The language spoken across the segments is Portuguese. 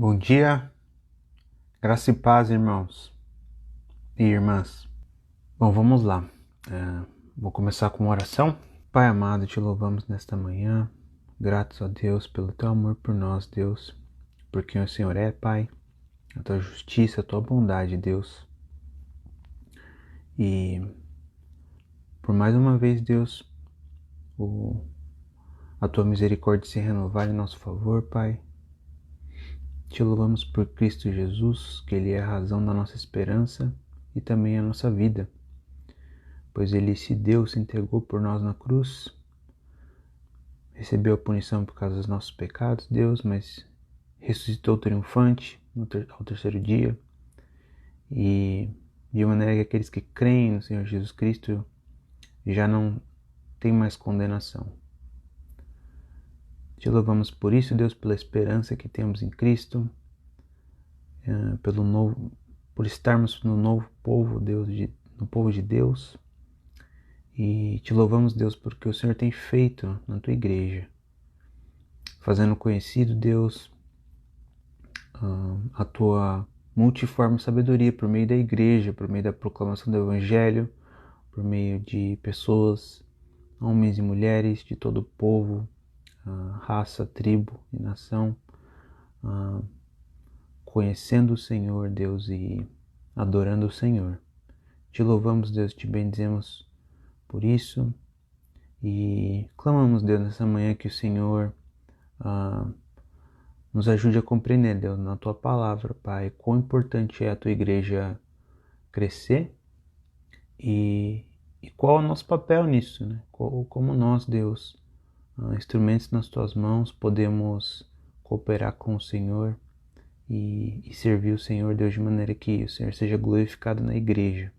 Bom dia, graça e paz, irmãos e irmãs. Bom, vamos lá. Vou começar com uma oração. Pai amado, te louvamos nesta manhã. Gratos a Deus pelo teu amor por nós, Deus, por quem o Senhor é, Pai, a tua justiça, a tua bondade, Deus. E por mais uma vez, Deus, a tua misericórdia se renovar em nosso favor, Pai. Te louvamos por Cristo Jesus, que Ele é a razão da nossa esperança e também a nossa vida, pois Ele se deu, se entregou por nós na cruz, recebeu a punição por causa dos nossos pecados, Deus, mas ressuscitou triunfante ao terceiro dia, e de maneira que aqueles que creem no Senhor Jesus Cristo já não têm mais condenação. Te louvamos por isso, Deus, pela esperança que temos em Cristo, por estarmos no novo povo, Deus, no povo de Deus. E te louvamos, Deus, porque o Senhor tem feito na tua igreja, fazendo conhecido, Deus, a tua multiforme sabedoria por meio da igreja, por meio da proclamação do Evangelho, por meio de pessoas, homens e mulheres de todo o povo, raça, tribo e nação, conhecendo o Senhor, Deus, e adorando o Senhor. Te louvamos, Deus, te bendizemos por isso e clamamos, Deus, nessa manhã que o Senhor nos ajude a compreender, Deus, na tua palavra, Pai, quão importante é a tua igreja crescer e qual é o nosso papel nisso, né? Como nós, Deus, instrumentos nas tuas mãos, podemos cooperar com o Senhor e servir o Senhor, Deus, de maneira que o Senhor seja glorificado na igreja.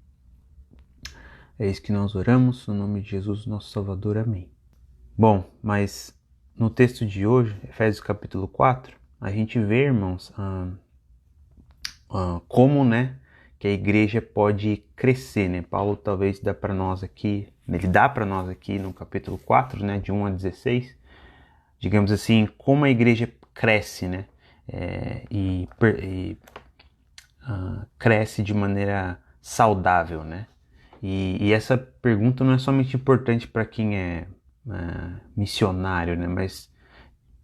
É isso que nós oramos, no nome de Jesus, nosso Salvador. Amém. Bom, mas no texto de hoje, Efésios capítulo 4, a gente vê, irmãos, como, né, que a igreja pode crescer, né? Paulo talvez ele dá para nós aqui no capítulo 4, né, de 1 a 16, digamos assim, como a igreja cresce, né? Cresce de maneira saudável, né? E essa pergunta não é somente importante para quem é missionário, né? Mas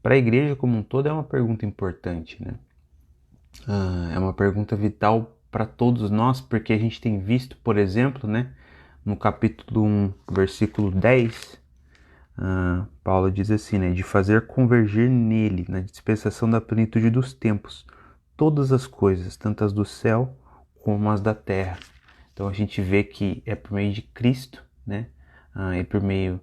para a igreja como um todo é uma pergunta importante, né? É uma pergunta vital para todos nós, porque a gente tem visto, por exemplo, né, no capítulo 1, versículo 10, Paulo diz assim, né, de fazer convergir nele, na dispensação da plenitude dos tempos, todas as coisas, tanto as do céu como as da terra. Então a gente vê que é por meio de Cristo, né, é por meio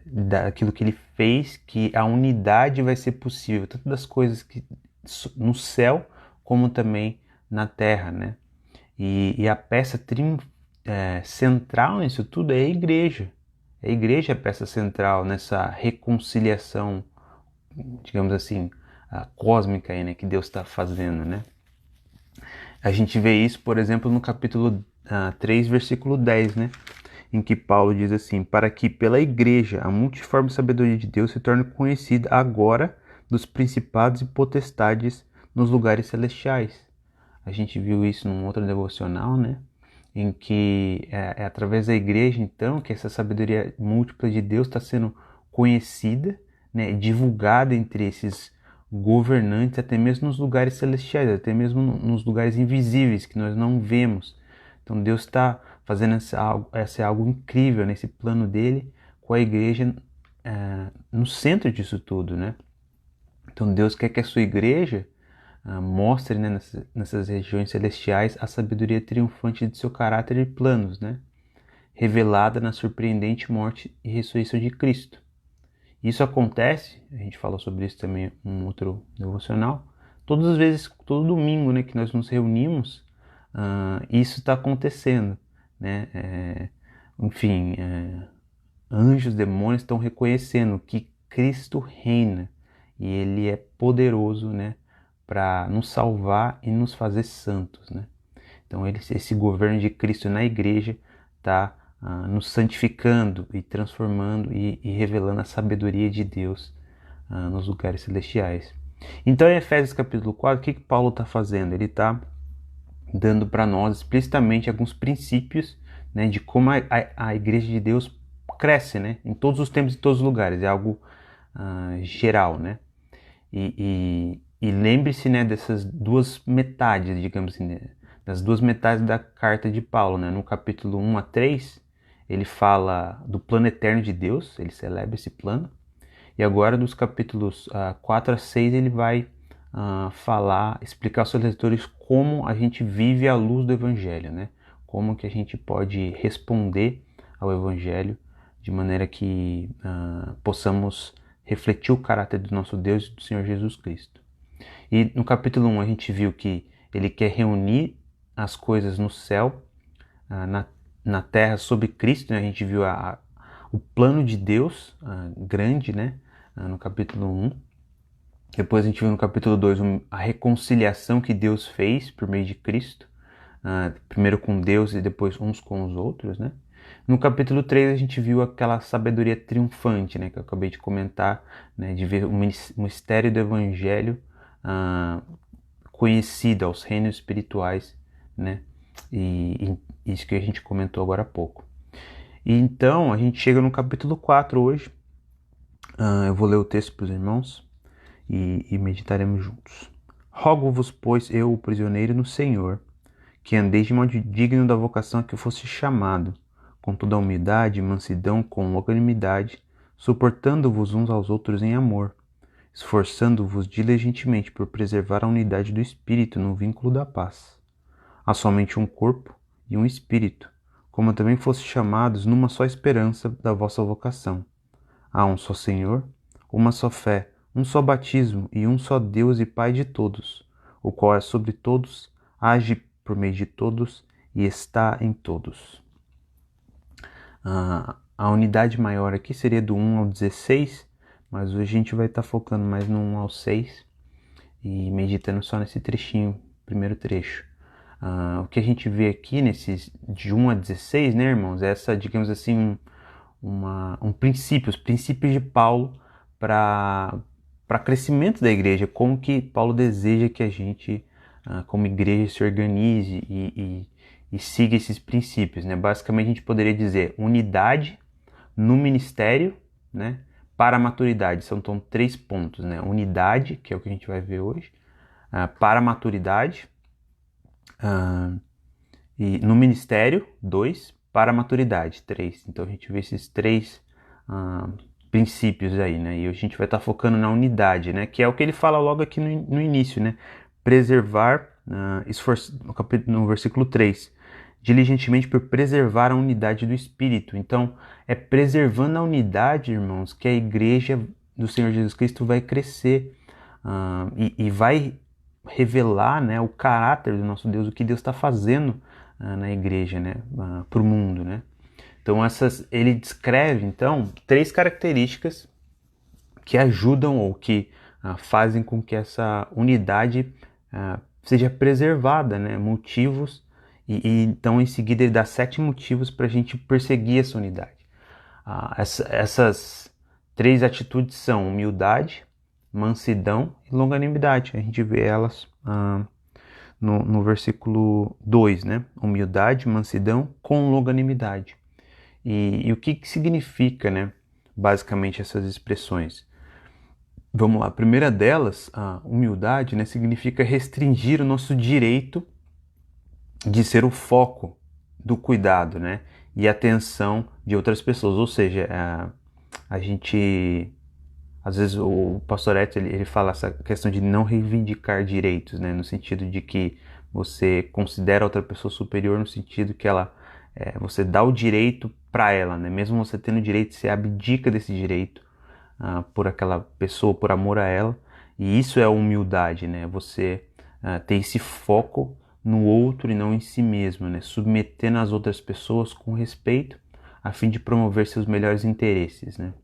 daquilo que ele fez, que a unidade vai ser possível, tanto das coisas que no céu como também na terra, né? E a peça central nisso tudo é a igreja. A igreja é a peça central nessa reconciliação, digamos assim, cósmica aí, né, que Deus está fazendo, né? A gente vê isso, por exemplo, no capítulo 3, versículo 10, né? Em que Paulo diz assim, para que pela igreja a multiforme sabedoria de Deus se torne conhecida agora dos principados e potestades nos lugares celestiais. A gente viu isso num outro devocional, né? Em que é através da igreja, então, que essa sabedoria múltipla de Deus está sendo conhecida, né? Divulgada entre esses governantes, até mesmo nos lugares celestiais, até mesmo nos lugares invisíveis que nós não vemos. Então Deus está fazendo algo incrível nesse plano dele, com a igreja no centro disso tudo, né? Então Deus quer que a sua igreja mostre, né, nessas regiões celestiais a sabedoria triunfante de seu caráter e planos, né? Revelada na surpreendente morte e ressurreição de Cristo. Isso acontece, a gente falou sobre isso também em um outro devocional, todas as vezes, todo domingo, né, que nós nos reunimos, isso está acontecendo, né? Anjos, demônios estão reconhecendo que Cristo reina e Ele é poderoso, né, para nos salvar e nos fazer santos, né? Então esse governo de Cristo na igreja está nos santificando e transformando e revelando a sabedoria de Deus nos lugares celestiais. Então, em Efésios capítulo 4, o que Paulo está fazendo? Ele está dando para nós explicitamente alguns princípios, né, de como a Igreja de Deus cresce, né, em todos os tempos e todos os lugares. É algo geral, né? E lembre-se, né, dessas duas metades, digamos assim, né, das duas metades da carta de Paulo, né? No capítulo 1 a 3, ele fala do plano eterno de Deus, ele celebra esse plano. E agora, dos capítulos 4 a 6, ele vai explicar aos seus leitores como a gente vive à luz do Evangelho, né? Como que a gente pode responder ao Evangelho de maneira que possamos refletir o caráter do nosso Deus e do Senhor Jesus Cristo. E no capítulo 1 a gente viu que ele quer reunir as coisas no céu, na terra, sobre Cristo, né? A gente viu o plano de Deus grande, né? No capítulo 1. Depois a gente viu no capítulo 2 a reconciliação que Deus fez por meio de Cristo, primeiro com Deus e depois uns com os outros, né? No capítulo 3 a gente viu aquela sabedoria triunfante, né, que eu acabei de comentar, né, de ver o mistério do Evangelho conhecido aos reinos espirituais, né, e isso que a gente comentou agora há pouco. E então a gente chega no capítulo 4 hoje. Eu vou ler o texto para os irmãos e meditaremos juntos. Rogo-vos, pois, eu, o prisioneiro no Senhor, que andeis de modo digno da vocação a que fosse chamado, com toda a humildade, mansidão, com longanimidade, suportando-vos uns aos outros em amor, esforçando-vos diligentemente por preservar a unidade do Espírito no vínculo da paz. Há somente um corpo e um Espírito, como também fosse chamados numa só esperança da vossa vocação. Há um só Senhor, uma só fé, um só batismo e um só Deus e Pai de todos, o qual é sobre todos, age por meio de todos e está em todos. A unidade maior aqui seria do 1 ao 16, mas hoje a gente vai estar focando mais no 1 ao 6 e meditando só nesse trechinho, primeiro trecho. O que a gente vê aqui nesses de 1 a 16, né, irmãos, é essa, digamos assim, os princípios de Paulo para crescimento da igreja, como que Paulo deseja que a gente, como igreja, se organize e siga esses princípios, né? Basicamente a gente poderia dizer unidade no ministério, né? Para a maturidade, são então 3 pontos, né? Unidade, que é o que a gente vai ver hoje, para a maturidade, e no ministério, 2, para a maturidade, 3. Então a gente vê esses 3 princípios aí, né? E a gente vai estar focando na unidade, né? Que é o que ele fala logo aqui no início, né? Preservar, no versículo 3, diligentemente por preservar a unidade do Espírito. Então, é preservando a unidade, irmãos, que a igreja do Senhor Jesus Cristo vai crescer e vai revelar, né, o caráter do nosso Deus, o que Deus está fazendo na igreja, né, para o mundo, né? Então ele descreve então 3 características que ajudam ou que fazem com que essa unidade seja preservada, né? Motivos e então em seguida ele dá 7 motivos para a gente perseguir essa unidade. Essas 3 atitudes são humildade, mansidão e longanimidade. A gente vê elas no versículo 2, né? Humildade, mansidão com longanimidade. E o que significa, né, basicamente essas expressões? Vamos lá, a primeira delas, a humildade, né, significa restringir o nosso direito de ser o foco do cuidado, né, e atenção de outras pessoas. Ou seja, a gente, às vezes o pastor Edson, ele fala essa questão de não reivindicar direitos, né, no sentido de que você considera outra pessoa superior, no sentido que você dá o direito para ela, né? Mesmo você tendo direito, você abdica desse direito por aquela pessoa, por amor a ela. E isso é humildade, né? Você ter esse foco no outro e não em si mesmo, né? Submetendo as outras pessoas com respeito, a fim de promover seus melhores interesses, né?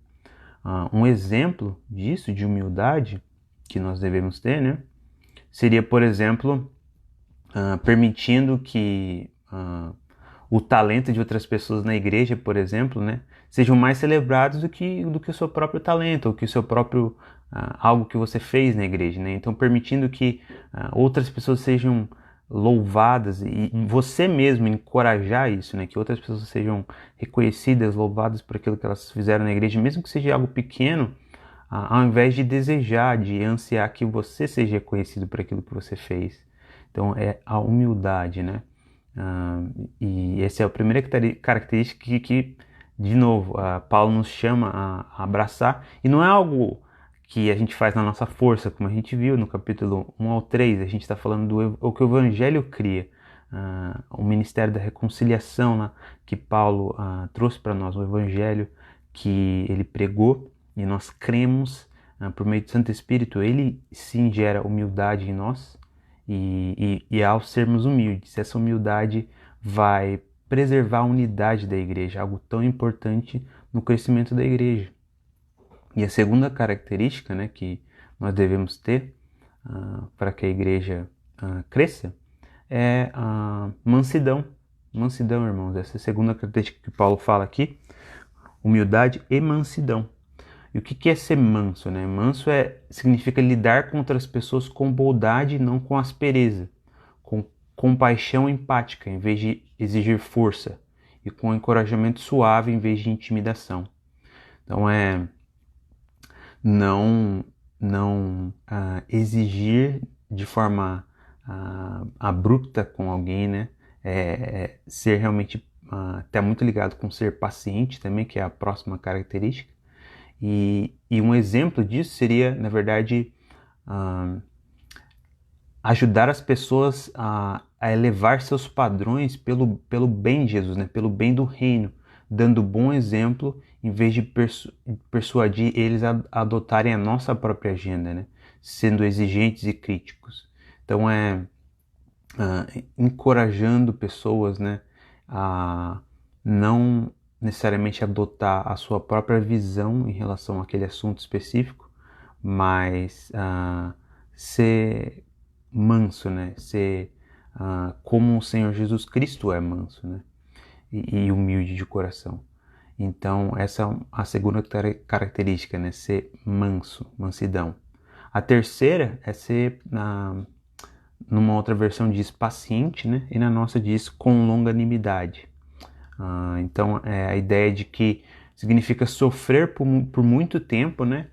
Um exemplo disso, de humildade, que nós devemos ter, né? Seria, por exemplo, permitindo que o talento de outras pessoas na igreja, por exemplo, né, sejam mais celebrados do que o seu próprio talento, ou que o seu próprio algo que você fez na igreja, né? Então permitindo que outras pessoas sejam louvadas e você mesmo encorajar isso, né? Que outras pessoas sejam reconhecidas, louvadas por aquilo que elas fizeram na igreja, mesmo que seja algo pequeno, ao invés de desejar, de ansiar que você seja reconhecido por aquilo que você fez. Então é a humildade, né? E essa é a primeira característica que de novo, Paulo nos chama a abraçar, e não é algo que a gente faz na nossa força, como a gente viu no capítulo 1 ao 3, a gente está falando do que o Evangelho cria, o ministério da reconciliação, né, que Paulo trouxe para nós, o Evangelho que ele pregou, e nós cremos por meio do Santo Espírito, ele sim gera humildade em nós, e ao sermos humildes, essa humildade vai preservar a unidade da igreja, algo tão importante no crescimento da igreja. E a segunda característica, né, que nós devemos ter para que a igreja cresça é a mansidão. Mansidão, irmãos, essa é a segunda característica que Paulo fala aqui, humildade e mansidão. E o que é ser manso, né? Manso significa lidar com outras pessoas com bondade e não com aspereza, com compaixão empática em vez de exigir força, e com encorajamento suave em vez de intimidação. Então não exigir de forma abrupta com alguém, né? Ser realmente tá muito ligado com ser paciente também, que é a próxima característica. E um exemplo disso seria, na verdade, ajudar as pessoas a elevar seus padrões pelo bem de Jesus, né? Pelo bem do reino, dando bom exemplo em vez de persuadir eles a adotarem a nossa própria agenda, né? Sendo exigentes e críticos. Então encorajando pessoas, né, a não necessariamente adotar a sua própria visão em relação àquele assunto específico, mas ser manso, né? Ser como o Senhor Jesus Cristo é manso, né? E humilde de coração. Então essa é a segunda característica, né? Ser manso, mansidão. A terceira é ser, numa outra versão diz paciente, né? E na nossa diz com longanimidade. Então é a ideia de que significa sofrer por muito tempo, né?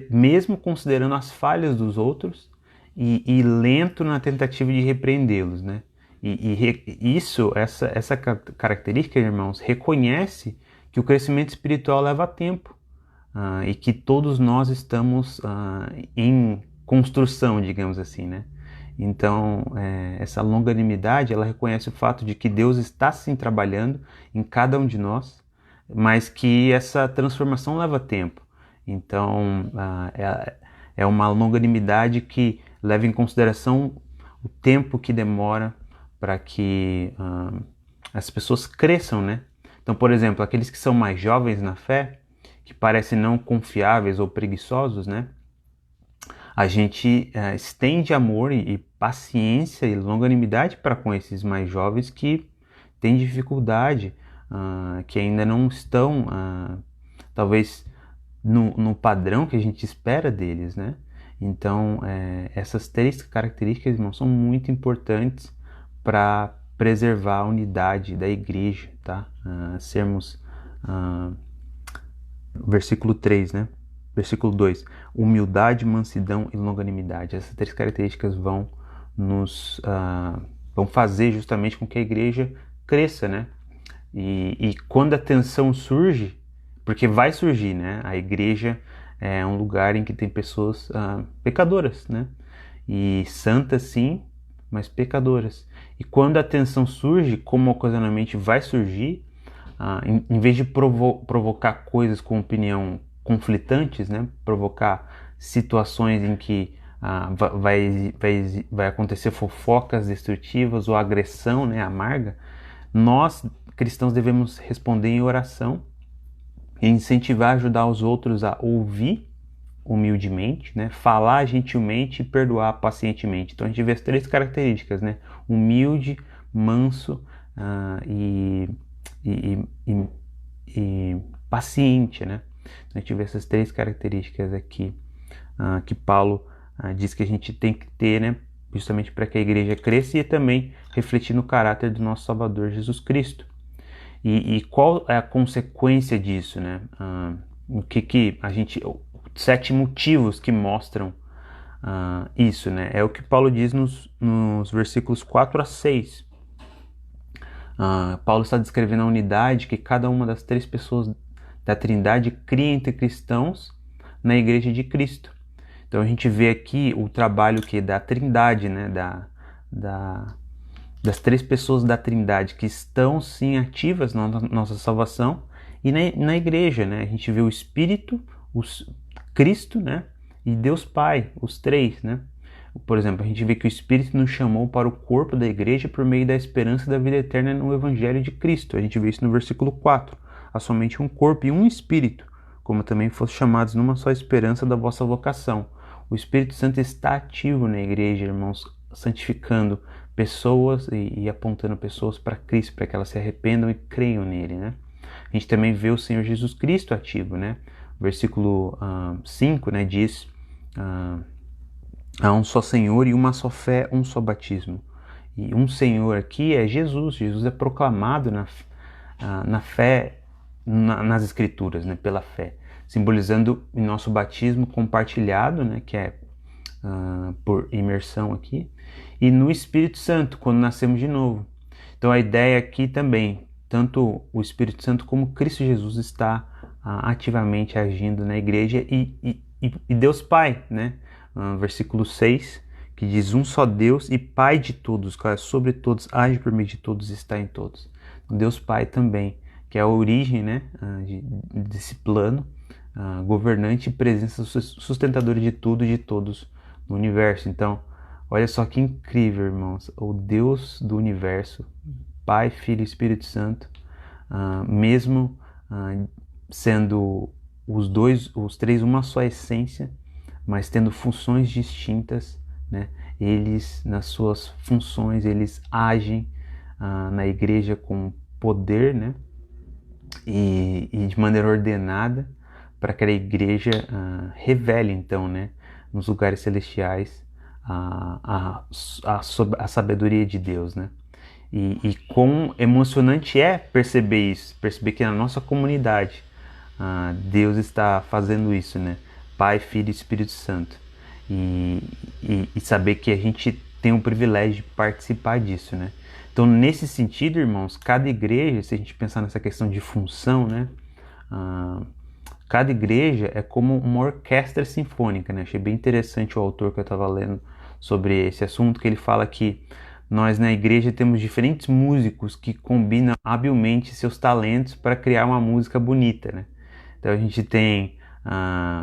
Mesmo considerando as falhas dos outros e lento na tentativa de repreendê-los, né? Essa característica, irmãos, reconhece que o crescimento espiritual leva tempo e que todos nós estamos em construção, digamos assim, né? Então, essa longanimidade, ela reconhece o fato de que Deus está sim trabalhando em cada um de nós, mas que essa transformação leva tempo. Então, é uma longanimidade que leva em consideração o tempo que demora para que as pessoas cresçam, né? Então, por exemplo, aqueles que são mais jovens na fé, que parecem não confiáveis ou preguiçosos, né? A gente estende amor e paciência e longanimidade para com esses mais jovens que têm dificuldade, que ainda não estão, talvez, no padrão que a gente espera deles, né? Então, essas três características, irmãos, são muito importantes para preservar a unidade da igreja, tá? Sermos, versículo 3, né? Versículo 2, humildade, mansidão e longanimidade. Essas três características vão fazer justamente com que a igreja cresça, né? E quando a tensão surge, porque vai surgir, né? A igreja é um lugar em que tem pessoas pecadoras, né? E santas sim, mas pecadoras. E quando a tensão surge, como ocasionalmente vai surgir, em vez de provocar coisas com opinião conflitantes, né? Provocar situações em que vai acontecer fofocas destrutivas ou agressão, né? Amarga, nós cristãos devemos responder em oração e incentivar, ajudar os outros a ouvir humildemente, né? Falar gentilmente e perdoar pacientemente. Então a gente vê as três características, né? Humilde, manso e paciente, né? Então a gente vê essas três características aqui que Paulo diz que a gente tem que ter, né, justamente para que a igreja cresça e também refletir no caráter do nosso Salvador Jesus Cristo. E qual é a consequência disso, né? O que a gente, 7 motivos que mostram isso, né? É o que Paulo diz nos versículos 4 a 6. Paulo está descrevendo a unidade que cada uma das 3 pessoas da Trindade cria entre cristãos na Igreja de Cristo. Então a gente vê aqui o trabalho da Trindade, né? Das 3 pessoas da Trindade que estão sim ativas na nossa salvação e na Igreja, né? A gente vê o Espírito, Cristo, né? E Deus Pai, os 3, né? Por exemplo, a gente vê que o Espírito nos chamou para o corpo da igreja por meio da esperança da vida eterna no Evangelho de Cristo. A gente vê isso no versículo 4. Há somente um corpo e um Espírito, como também fossem chamados numa só esperança da vossa vocação. O Espírito Santo está ativo na igreja, irmãos, santificando pessoas e apontando pessoas para Cristo, para que elas se arrependam e creiam nele, né? A gente também vê o Senhor Jesus Cristo ativo, né? O versículo 5, né, diz... há um só Senhor e uma só fé, um só batismo. E um Senhor aqui é Jesus. Jesus é proclamado na fé, nas Escrituras, né, pela fé, simbolizando o nosso batismo compartilhado, né, que é por imersão aqui, e no Espírito Santo, quando nascemos de novo. Então a ideia aqui também, tanto o Espírito Santo como Cristo Jesus está ativamente agindo na igreja e Deus Pai, né? Versículo 6, que diz: um só Deus e Pai de todos, que é sobre todos, age por meio de todos e está em todos. Deus Pai também, que é a origem, né, desse plano, governante e presença sustentadora de tudo e de todos no universo. Então, olha só que incrível, irmãos, o Deus do universo, Pai, Filho e Espírito Santo, mesmo sendo os 3 uma só essência, mas tendo funções distintas, né? Eles, nas suas funções, eles agem na igreja com poder, né? E de maneira ordenada, para que a igreja revele, então, né, nos lugares celestiais a sabedoria de Deus, né? E quão emocionante é perceber isso, perceber que na nossa comunidade Deus está fazendo isso, né? Pai, Filho e Espírito Santo. E saber que a gente tem o privilégio de participar disso, né? Então, nesse sentido, irmãos, cada igreja, se a gente pensar nessa questão de função, né? Cada igreja é como uma orquestra sinfônica, né? Achei bem interessante o autor que eu estava lendo sobre esse assunto, que ele fala que nós na igreja temos diferentes músicos que combinam habilmente seus talentos para criar uma música bonita, né? Então a gente tem,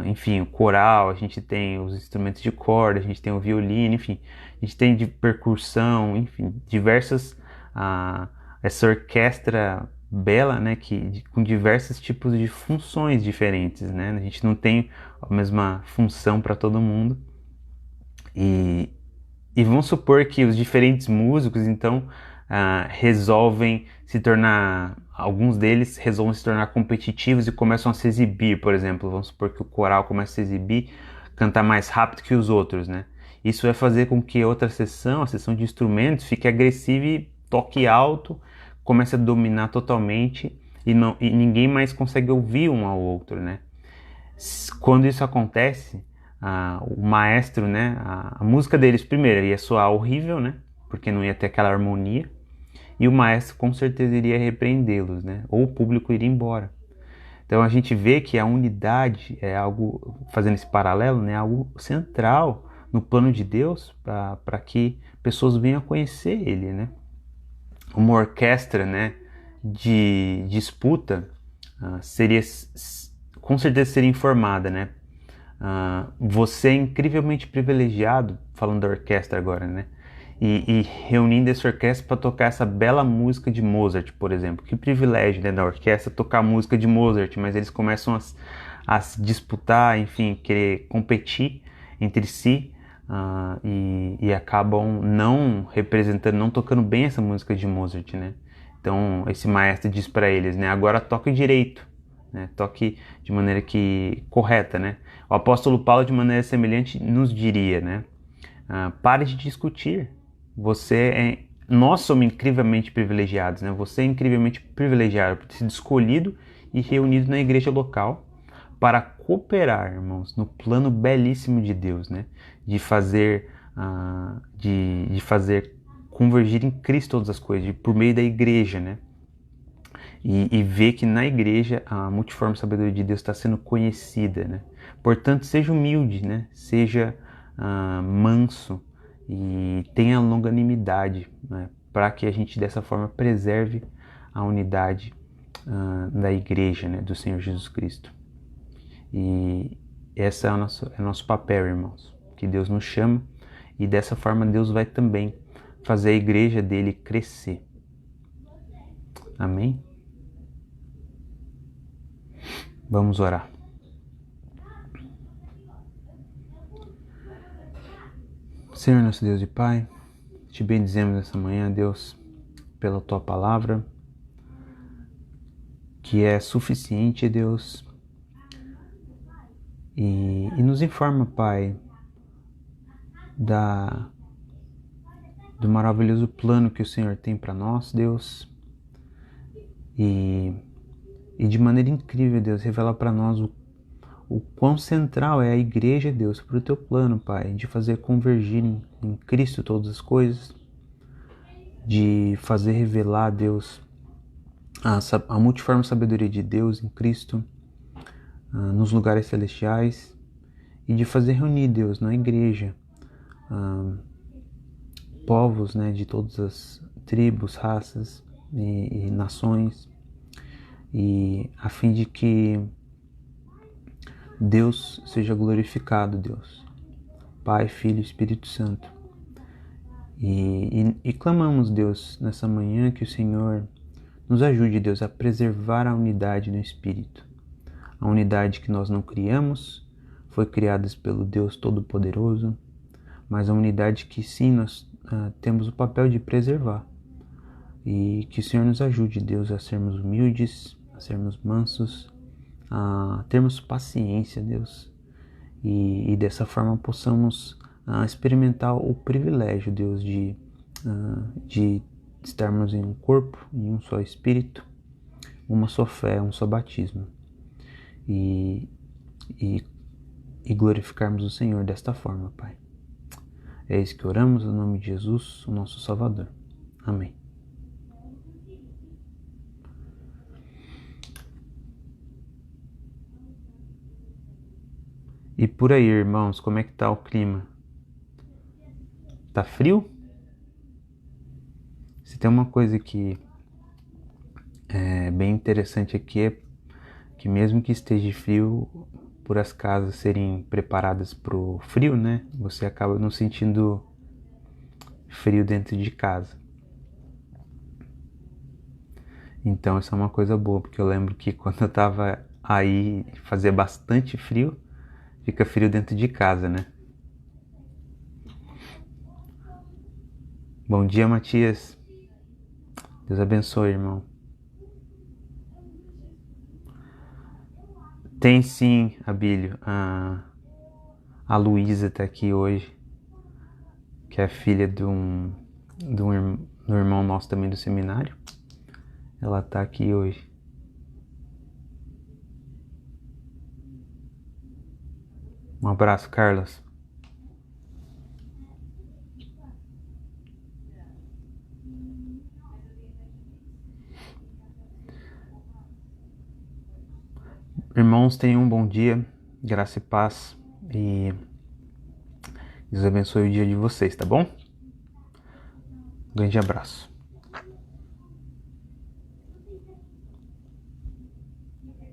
enfim, o coral, a gente tem os instrumentos de corda, a gente tem o violino, enfim, a gente tem de percussão, enfim, diversas, essa orquestra bela, né, com diversos tipos de funções diferentes, né? A gente não tem a mesma função para todo mundo. E vamos supor que os diferentes músicos, então, resolvem se tornar, alguns deles resolvem se tornar competitivos e começam a se exibir, por exemplo. Vamos supor que o coral começa a se exibir, cantar mais rápido que os outros, né? Isso vai fazer com que a outra sessão, a sessão de instrumentos, fique agressiva e toque alto, comece a dominar totalmente e ninguém mais consegue ouvir um ao outro, né? Quando isso acontece, o maestro, né, a música deles primeiro ia soar horrível, né, porque não ia ter aquela harmonia, e o maestro com certeza iria repreendê-los, né, ou o público iria embora. Então a gente vê que a unidade é algo, fazendo esse paralelo, né, algo central no plano de Deus para que pessoas venham a conhecer Ele, né. Uma orquestra, né, de disputa seria, com certeza seria informada, né. Você é incrivelmente privilegiado, falando da orquestra agora, né? E reunindo essa orquestra para tocar essa bela música de Mozart, por exemplo. Que privilégio, né, da orquestra tocar a música de Mozart, mas eles começam a se disputar, enfim, querer competir entre si e acabam não representando, não tocando bem essa música de Mozart, né? Então esse maestro diz para eles, né? Agora toque direito, né? Toque de maneira correta, né? O apóstolo Paulo, de maneira semelhante, nos diria, né? Pare de discutir. Nós somos incrivelmente privilegiados, né? Você é incrivelmente privilegiado por ter sido escolhido e reunido na igreja local para cooperar, irmãos, no plano belíssimo de Deus, né? De fazer convergir em Cristo todas as coisas, por meio da igreja, né? E ver que na igreja a multiforme sabedoria de Deus está sendo conhecida, né? Portanto, seja humilde, né? Seja manso e tenha longanimidade, né? Para que a gente dessa forma preserve a unidade da igreja, né? Do Senhor Jesus Cristo. E esse é o nosso papel, irmãos, que Deus nos chama, e dessa forma Deus vai também fazer a igreja dele crescer. Amém? Vamos orar. Senhor, nosso Deus e Pai, te bendizemos nessa manhã, Deus, pela Tua palavra, que é suficiente, Deus, e nos informa, Pai, do maravilhoso plano que o Senhor tem para nós, Deus, e de maneira incrível, Deus, revela para nós o quão central é a igreja, Deus, para o Teu plano, Pai, de fazer convergir em Cristo todas as coisas, de fazer revelar, Deus, a multiforme sabedoria de Deus em Cristo, nos lugares celestiais, e de fazer reunir, Deus, na igreja, povos, né, de todas as tribos, raças e nações, e a fim de que Deus seja glorificado, Deus, Pai, Filho e Espírito Santo. E clamamos, Deus, nessa manhã que o Senhor nos ajude, Deus, a preservar a unidade no Espírito. A unidade que nós não criamos, foi criada pelo Deus Todo-Poderoso, mas a unidade que sim nós temos o papel de preservar. E que o Senhor nos ajude, Deus, a sermos humildes, a sermos mansos, a termos paciência, Deus, e dessa forma possamos experimentar o privilégio, Deus, de estarmos em um corpo, em um só Espírito, uma só fé, um só batismo, e glorificarmos o Senhor desta forma, Pai. É isso que oramos no nome de Jesus, o nosso Salvador. Amém. E por aí, irmãos, como é que tá o clima? Tá frio? Se tem uma coisa que é bem interessante aqui é que mesmo que esteja frio, por as casas serem preparadas para o frio, né? Você acaba não sentindo frio dentro de casa. Então isso é uma coisa boa, porque eu lembro que quando eu tava aí, fazia bastante frio, fica frio dentro de casa, né? Bom dia, Matias. Deus abençoe, irmão. Tem sim, Abílio. A Luísa tá aqui hoje, que é filha de um irmão nosso também do seminário. Ela tá aqui hoje. Um abraço, Carlos. Irmãos, tenham um bom dia, graça e paz, e Deus abençoe o dia de vocês, tá bom? Um grande abraço.